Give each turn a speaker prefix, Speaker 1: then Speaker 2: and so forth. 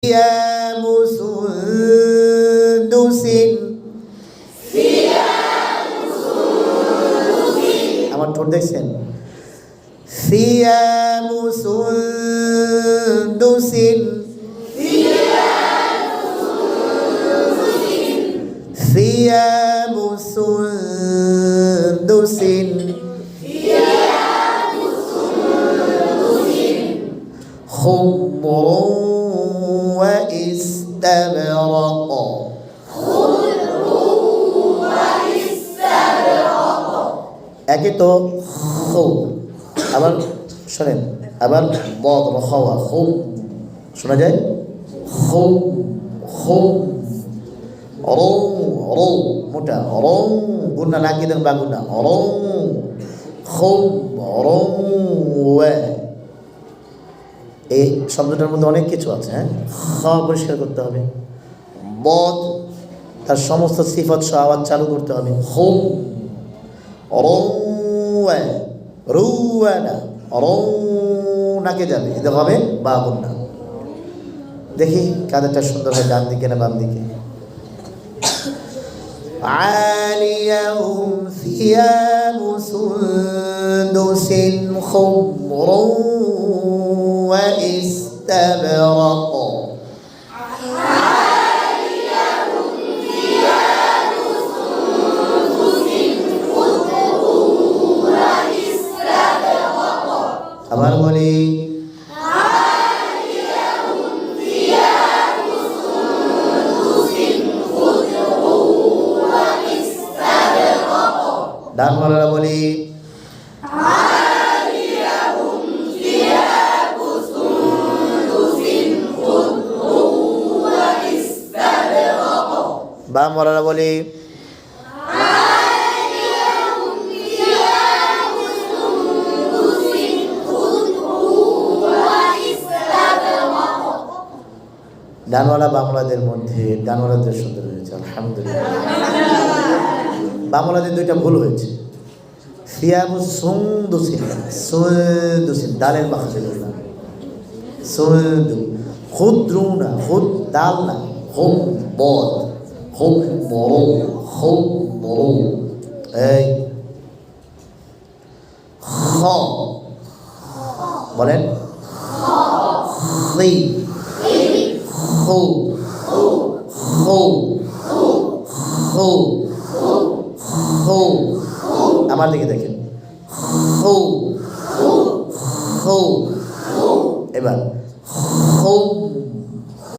Speaker 1: ثياب سندس আমার ঠোঁট দেখছেন ثياب سندس ثياب سندس خضر واستبرق একে তো খু আবার শোনেন আবার বদ খাওয়া খুব শোনা যায় খুব খুব রৌ রৌ মোটা রৌ গুন্না নাকি দেন বা গুন্না রৌ খুব রৌ এই শব্দটার মধ্যে অনেক কিছু আছে। হ্যাঁ, খাওয়া পরিষ্কার করতে হবে। বদ তার সমস্ত সিফত সহ আওয়াজ চালু করতে হবে। খুব রৌয়া রৌয়ানা রৌ নাকে যাবে এটা হবে বা গুন্না। দেখি কাদেরটা সুন্দর হয়, ডান দিকে না বাম দিকে। عاليهم ثياب سندس خضر واستبرق আবার বলি ডান মালারা বলি বাম মালারা বলি ডানওয়ালা বাংলাদের মধ্যে ডানওয়ালাদের সুন্দর হয়েছে আলহামদুলিল্লাহ। বাংলাদের দুইটা ভুল হয়েছে। সিয়াবু সুন্দুসিন সুন্দুসিন দালের মাখরাজ না সুন্দু খুদ্রুনা খুদ দাল না খুব বদ খুব বড় খুব বড় এই খ বলেন খি খু খু খু খু আমার দিকে দেখে